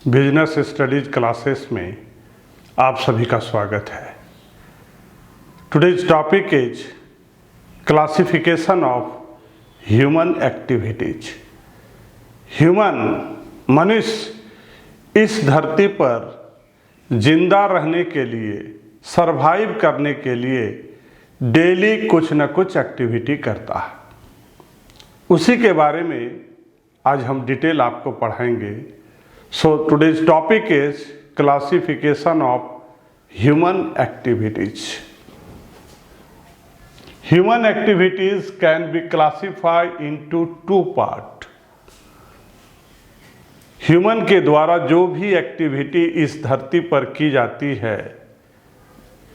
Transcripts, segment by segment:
Business studies classes में आप सभी का स्वागत है। Today's topic is classification of human activities. Human मनुष्य इस धरती पर जिंदा रहने के लिए, सरवाइव करने के लिए डेली कुछ न कुछ एक्टिविटी करता है। उसी के बारे में आज हम डिटेल आपको पढ़ाएंगे। So today's topic is classification of human activities. Human activities can be classified into two parts. Human के द्वारा जो भी एक्टिविटी इस धरती पर की जाती है,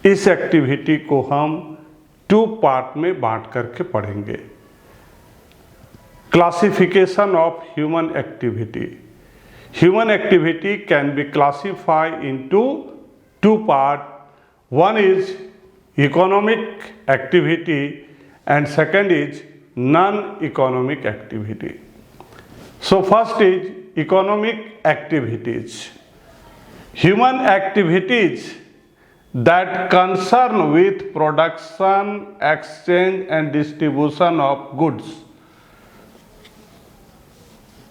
इस एक्टिविटी को हम टू पार्ट में बांट करके पढ़ेंगे। Classification of human activity. Human activity can be classified into two parts. One is economic activity and second is non-economic activity. So first is economic activities. Human activities that concern with production, exchange and distribution of goods.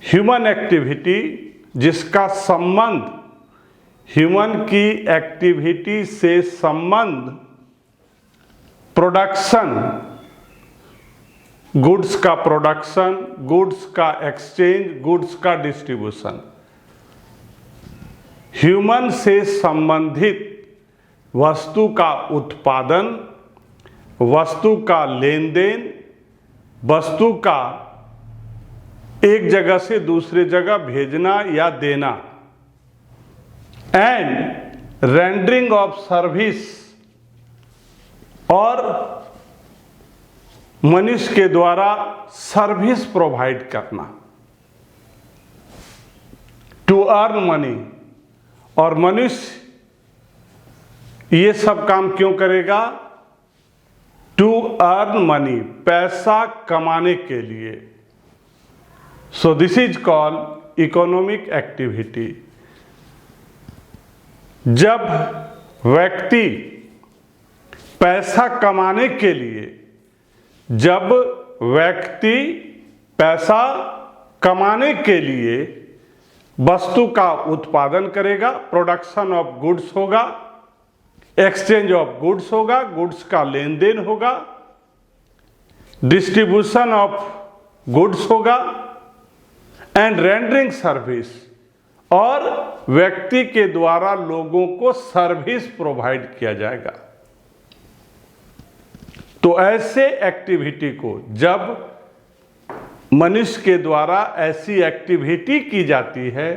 Human activity जिसका संबंध human की activity से संबंध production, goods का production, goods का exchange, goods का distribution, human से संबंधित वस्तु का उत्पादन, वस्तु का लेन देन, वस्तु का एक जगह से दूसरे जगह भेजना या देना, एंड रेंडरिंग ऑफ सर्विस, और मनुष्य के द्वारा सर्विस प्रोवाइड करना, टू अर्न मनी। और मनुष्य ये सब काम क्यों करेगा? टू अर्न मनी, पैसा कमाने के लिए। So this is called economic activity. जब व्यक्ति पैसा कमाने के लिए, जब व्यक्ति पैसा कमाने के लिए वस्तु का उत्पादन करेगा, प्रोडक्शन ऑफ गुड्स होगा, एक्सचेंज ऑफ गुड्स होगा, गुड्स का लेन देन होगा, डिस्ट्रीब्यूशन ऑफ गुड्स होगा, एंड रेंडरिंग सर्विस, और व्यक्ति के द्वारा लोगों को सर्विस प्रोवाइड किया जाएगा। तो ऐसे एक्टिविटी को, जब मनुष्य के द्वारा ऐसी एक्टिविटी की जाती है,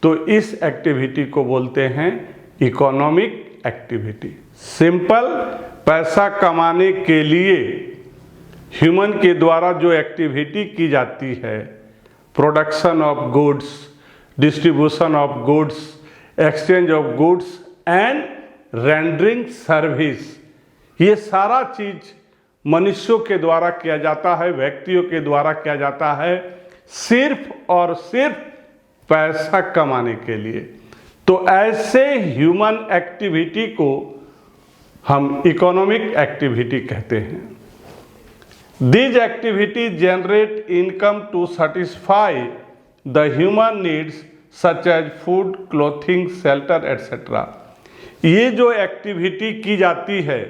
तो इस एक्टिविटी को बोलते हैं इकोनॉमिक एक्टिविटी। सिंपल, पैसा कमाने के लिए ह्यूमन के द्वारा जो एक्टिविटी की जाती है, production of goods, distribution of goods, exchange of goods and rendering service, ये सारा चीज मनुष्यों के द्वारा किया जाता है, व्यक्तियों के द्वारा किया जाता है, सिर्फ और सिर्फ पैसा कमाने के लिए। तो ऐसे ह्यूमन एक्टिविटी को हम इकोनॉमिक एक्टिविटी कहते हैं। These activities generate income to satisfy the human needs such as food, clothing, shelter, etc. ये जो एक्टिविटी की जाती है,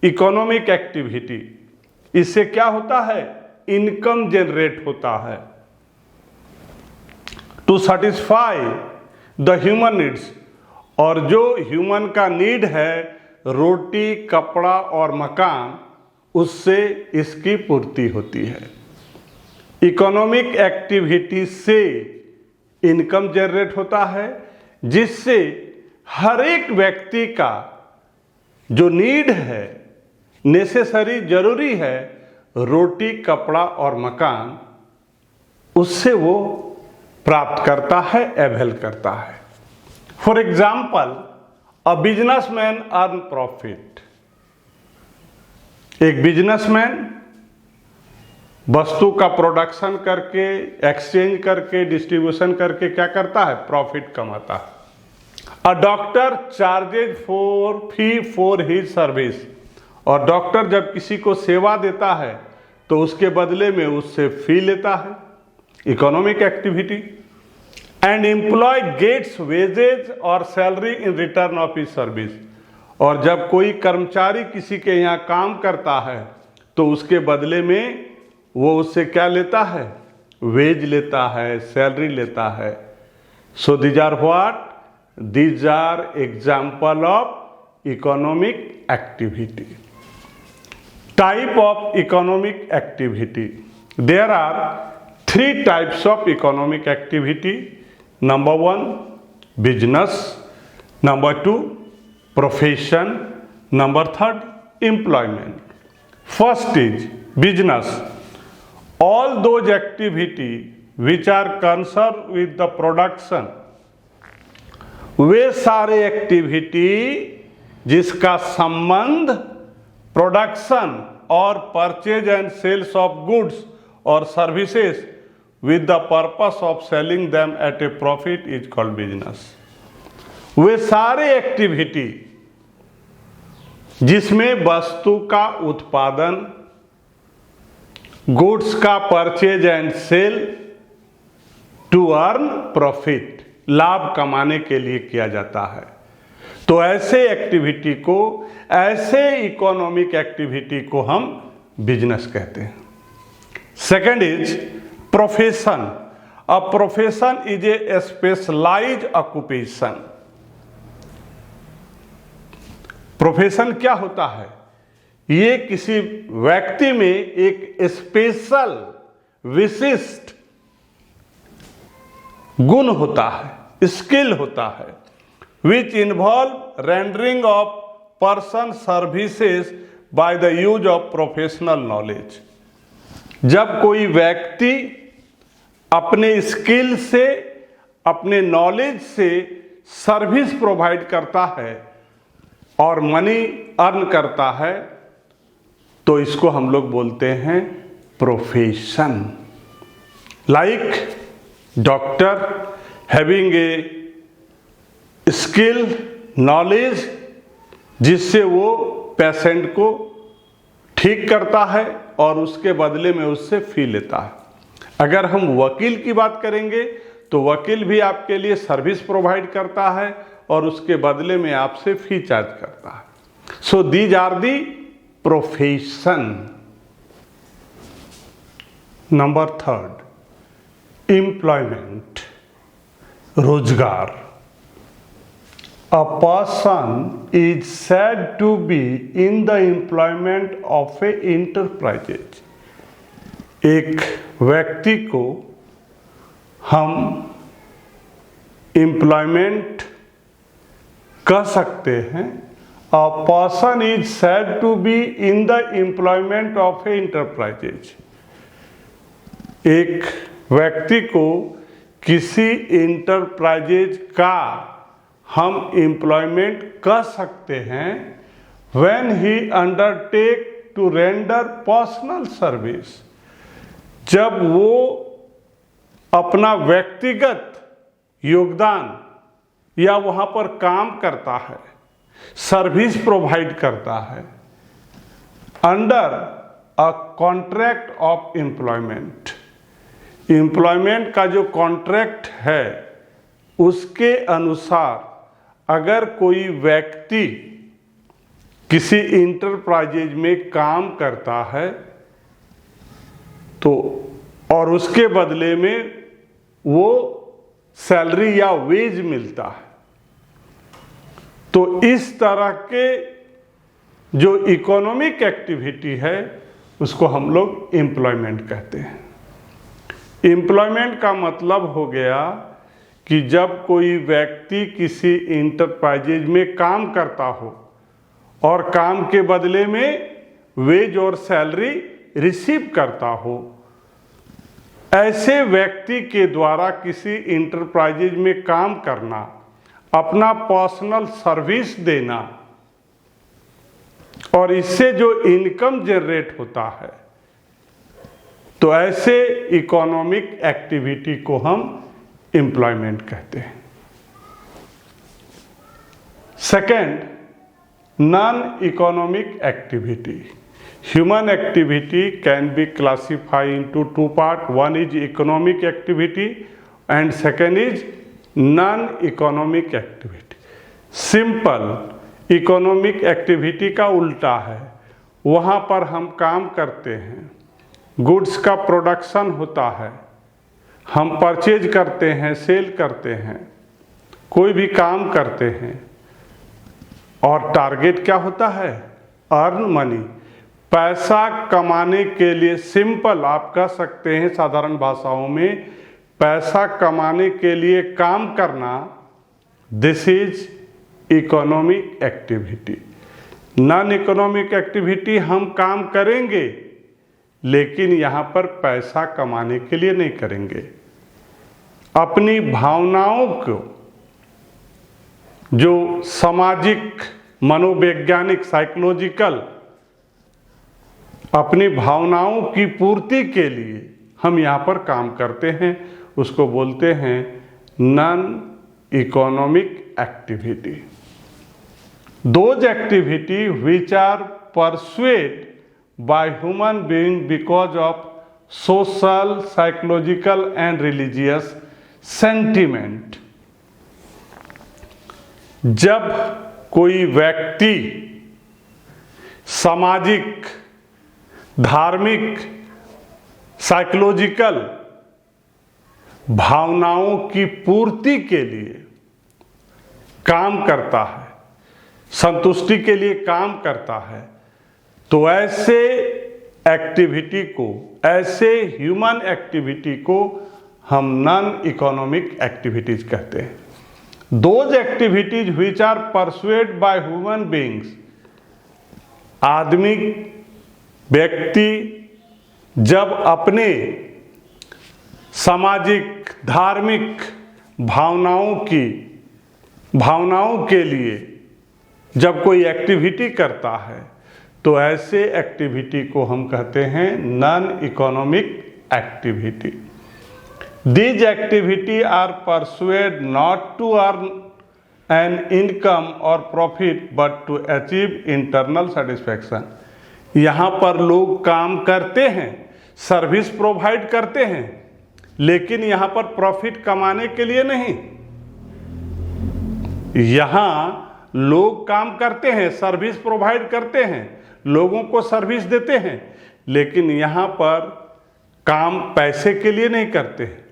इकोनॉमिक एक्टिविटी, इससे क्या होता है? इनकम जनरेट होता है। To satisfy the human needs, और जो ह्यूमन का नीड है, रोटी, कपड़ा और मकान, उससे इसकी पूर्ति होती है। इकोनॉमिक एक्टिविटी से इनकम जनरेट होता है, जिससे हर एक व्यक्ति का जो नीड है, नेसेसरी, जरूरी है, रोटी, कपड़ा और मकान, उससे वो प्राप्त करता है, अवेल करता है। For example, a businessman earn profit. एक बिजनेसमैन वस्तु का प्रोडक्शन करके, एक्सचेंज करके, डिस्ट्रीब्यूशन करके क्या करता है? प्रॉफिट कमाता है। A doctor charges fee for his service, और डॉक्टर जब किसी को सेवा देता है तो उसके बदले में उससे फी लेता है, economic activity. And employee gets wages और salary in return of his service, और जब कोई कर्मचारी किसी के यहाँ काम करता है तो उसके बदले में वो उससे क्या लेता है? वेज लेता है, सैलरी लेता है। So these are what? These are example of economic activity. Type of economic activity, there are 3 types of economic activity. Number 1 business, number 2 profession, number 3 employment. First is business. All those activity which are concerned with the production, वे सारे activity जिसका संबंध production और purchase and sales of goods और services with the purpose of selling them at a profit is called business. वे सारे activity जिसमें वस्तु का उत्पादन, गुड्स का purchase and sale to earn profit, लाभ कमाने के लिए किया जाता है, तो ऐसे एक्टिविटी को, ऐसे इकोनॉमिक एक्टिविटी को हम बिजनेस कहते हैं। Second is profession. A profession is a specialised occupation. Profession क्या होता है? ये किसी व्यक्ति में एक स्पेशल, विशिष्ट गुण होता है, स्किल होता है, which involve rendering of person services by the use of professional knowledge. जब कोई व्यक्ति अपने स्किल से, अपने नॉलेज से सर्विस प्रोवाइड करता है और मनी अर्न करता है, तो इसको हम लोग बोलते हैं profession. Like doctor having a skill, knowledge, जिससे वो पेशेंट को ठीक करता है और उसके बदले में उससे फी लेता है। अगर हम वकील की बात करेंगे तो वकील भी आपके लिए सर्विस प्रोवाइड करता है और उसके बदले में आपसे फी चार्ज करता है। So these are the profession. Number 3 employment, रोजगार। A person is said to be in the employment of a enterprises. एक व्यक्ति को हम एम्प्लॉयमेंट कह सकते हैं। A person is said to be in the employment of a enterprises। एक व्यक्ति को किसी इंटरप्राइजेज का हम एम्प्लॉयमेंट कह सकते हैं when he undertake to render personal service। जब वो अपना व्यक्तिगत योगदान या वहाँ पर काम करता है, सर्विस प्रोवाइड करता है, under a contract of employment. Employment का जो कॉन्ट्रैक्ट है उसके अनुसार अगर कोई व्यक्ति किसी इंटरप्राइजेज में काम करता है तो, और उसके बदले में वो सैलरी या वेज मिलता है, तो इस तरह के जो इकोनॉमिक एक्टिविटी है उसको हम लोग एम्प्लॉयमेंट कहते हैं। एम्प्लॉयमेंट का मतलब हो गया कि जब कोई व्यक्ति किसी इंटरप्राइजेज में काम करता हो और काम के बदले में वेज और सैलरी रिसीव करता हो, ऐसे व्यक्ति के द्वारा किसी इंटरप्राइजेज में काम करना, अपना पर्सनल सर्विस देना और इससे जो इनकम जनरेट होता है, तो ऐसे इकोनॉमिक एक्टिविटी को हम एम्प्लॉयमेंट कहते हैं। Second, non economic activity. Human activity can be classified into two parts. One is economic activity and second is non-economic activity. Simple economic activity का उल्टा है, वहाँ पर हम काम करते हैं, गुड्स का प्रोडक्शन होता है, हम परचेज करते हैं, सेल करते हैं, कोई भी काम करते हैं और टारगेट क्या होता है? अर्न मनी, पैसा कमाने के लिए। सिंपल आप कह सकते हैं साधारण भाषाओं में, पैसा कमाने के लिए काम करना, this is economic activity. Non economic activity हम काम करेंगे लेकिन यहाँ पर पैसा कमाने के लिए नहीं करेंगे, अपनी भावनाओं को, जो सामाजिक, मनोवैज्ञानिक, साइकोलॉजिकल, अपनी भावनाओं की पूर्ति के लिए हम यहाँ पर काम करते हैं, उसको बोलते हैं non economic activity. Those activity which are persuade by human being because of social, psychological and religious sentiment. जब कोई व्यक्ति सामाजिक, धार्मिक, साइकोलॉजिकल भावनाओं की पूर्ति के लिए काम करता है, संतुष्टि के लिए काम करता है, तो ऐसे एक्टिविटी को, ऐसे ह्यूमन एक्टिविटी को हम नॉन इकोनॉमिक एक्टिविटीज कहते हैं। Those activities which are persuade by human beings, आदमी, व्यक्ति जब अपने सामाजिक, धार्मिक भावनाओं के लिए जब कोई एक्टिविटी करता है तो ऐसे एक्टिविटी को हम कहते हैं non economic activity. These activities are pursued not to earn an income or profit but to achieve internal satisfaction। यहाँ पर लोग काम करते हैं, सर्विस प्रोवाइड करते हैं, लेकिन यहाँ पर प्रॉफिट कमाने के लिए नहीं। यहाँ लोग काम करते हैं, सर्विस प्रोवाइड करते हैं, लोगों को सर्विस देते हैं, लेकिन यहाँ पर काम पैसे के लिए नहीं करते हैं।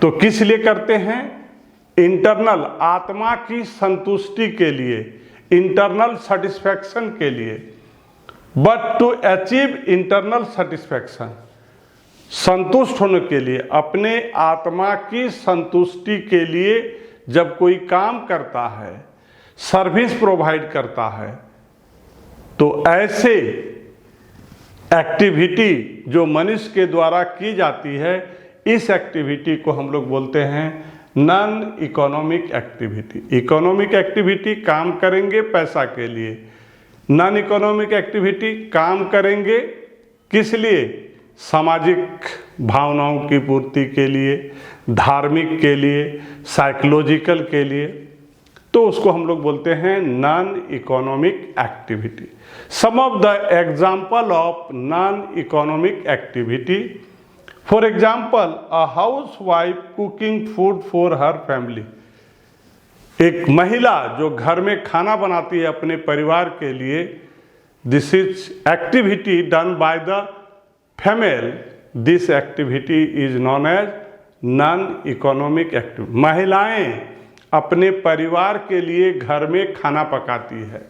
तो किस लिए करते हैं? इंटरनल, आत्मा की संतुष्टि के लिए, इंटरनल सेटिस्फैक्शन के लिए। But to achieve internal satisfaction, संतुष्ट होने के लिए, अपने आत्मा की संतुष्टि के लिए जब कोई काम करता है, सर्विस प्रोवाइड करता है, तो ऐसे एक्टिविटी जो मनुष्य के द्वारा की जाती है, इस एक्टिविटी को हम लोग बोलते हैं non economic activity. Economic activity काम करेंगे पैसा के लिए, नॉन इकोनॉमिक एक्टिविटी काम करेंगे किस लिए? सामाजिक भावनाओं की पूर्ति के लिए, धार्मिक के लिए, साइकोलॉजिकल के लिए, तो उसको हम लोग बोलते हैं non economic activity. Some of the example of non economic activity, for example a housewife cooking food for her family. एक महिला जो घर में खाना बनाती है अपने परिवार के लिए, this is activity done by the female, this activity is non as non economic activity. महिलाएं अपने परिवार के लिए घर में खाना पकाती है,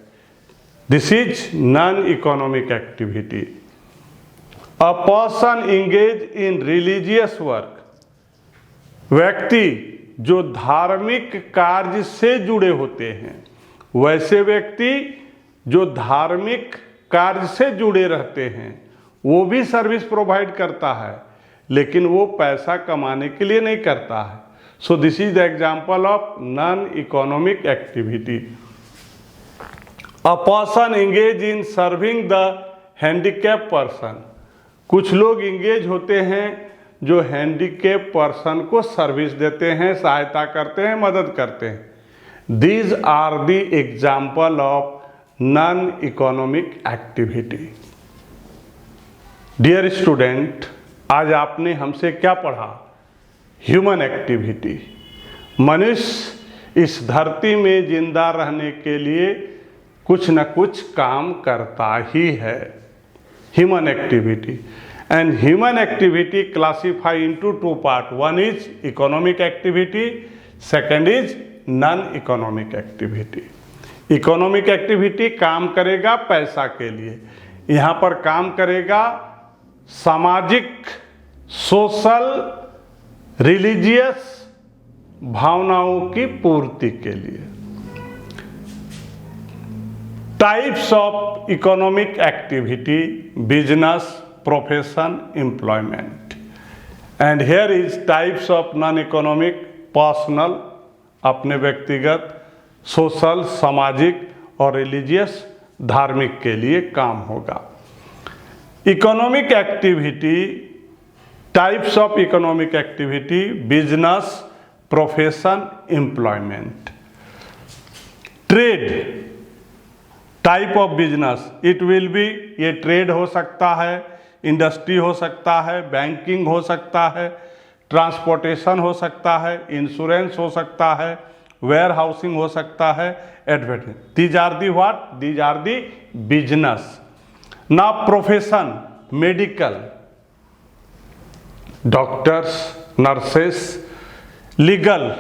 this is non economic activity. A person engage in religious work, व्यक्ति जो धार्मिक कार्य से जुड़े होते हैं, वैसे व्यक्ति जो धार्मिक कार्य से जुड़े रहते हैं, वो भी सर्विस प्रोवाइड करता है, लेकिन वो पैसा कमाने के लिए नहीं करता है। So this is the example of non economic activity. A person engage in serving the handicap person, कुछ लोग इंगेज होते हैं जो हैंडीकैप पर्सन को सर्विस देते हैं, सहायता करते हैं, मदद करते हैं। These are the example of non economic activity. Dear student, आज आपने हमसे क्या पढ़ा? Human activity. मनुष्य इस धरती में जिंदा रहने के लिए कुछ न कुछ काम करता ही है। Human activity and human activity classify into two parts. One is economic activity, second is non-economic activity. Economic activity काम करेगा पैसा के लिए, यहाँ पर काम करेगा सामाजिक, सोशल, रिलीजियस भावनाओं की पूर्ति के लिए। Types of economic activity: business, profession, employment. And here is types of non-economic: personal, अपने व्यक्तिगत, सोशल, सामाजिक, और रिलीजियस, धार्मिक के लिए काम होगा। Economic activity, types of economic activity: business, profession, employment. Trade, type of business, it will be, ये ट्रेड हो सकता है, इंडस्ट्री हो सकता है, बैंकिंग हो सकता है, ट्रांसपोर्टेशन हो सकता है, इंश्योरेंस हो सकता है, वेयर हाउसिंग हो सकता है, advertising. These are the what? These are the business. ना profession, medical, doctors, nurses, legal,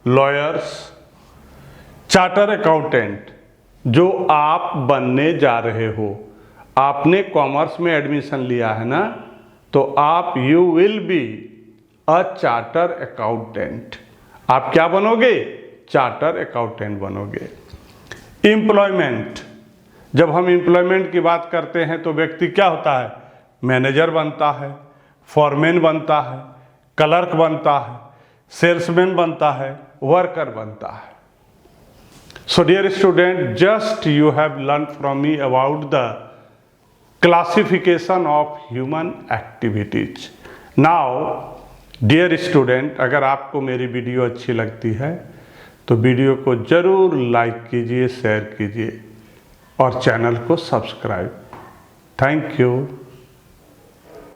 lawyers, charter accountant, जो आप बनने जा रहे हो। आपने कॉमर्स में एडमिशन लिया है ना, तो आप you will be a charter accountant. आप क्या बनोगे? चार्टर अकाउंटेंट बनोगे। एम्प्लॉयमेंट, जब हम एम्प्लॉयमेंट की बात करते हैं तो व्यक्ति क्या होता है? मैनेजर बनता है, फॉरमैन बनता है, क्लर्क बनता है, सेल्समैन बनता है, वर्कर बनता है। So dear student, just you have learned from me about the classification of human activities. Now, dear student, अगर आपको मेरी वीडियो अच्छी लगती है तो वीडियो को ज़रूर लाइक कीजिए, शेयर कीजिए और चैनल को सब्सक्राइब। Thank you.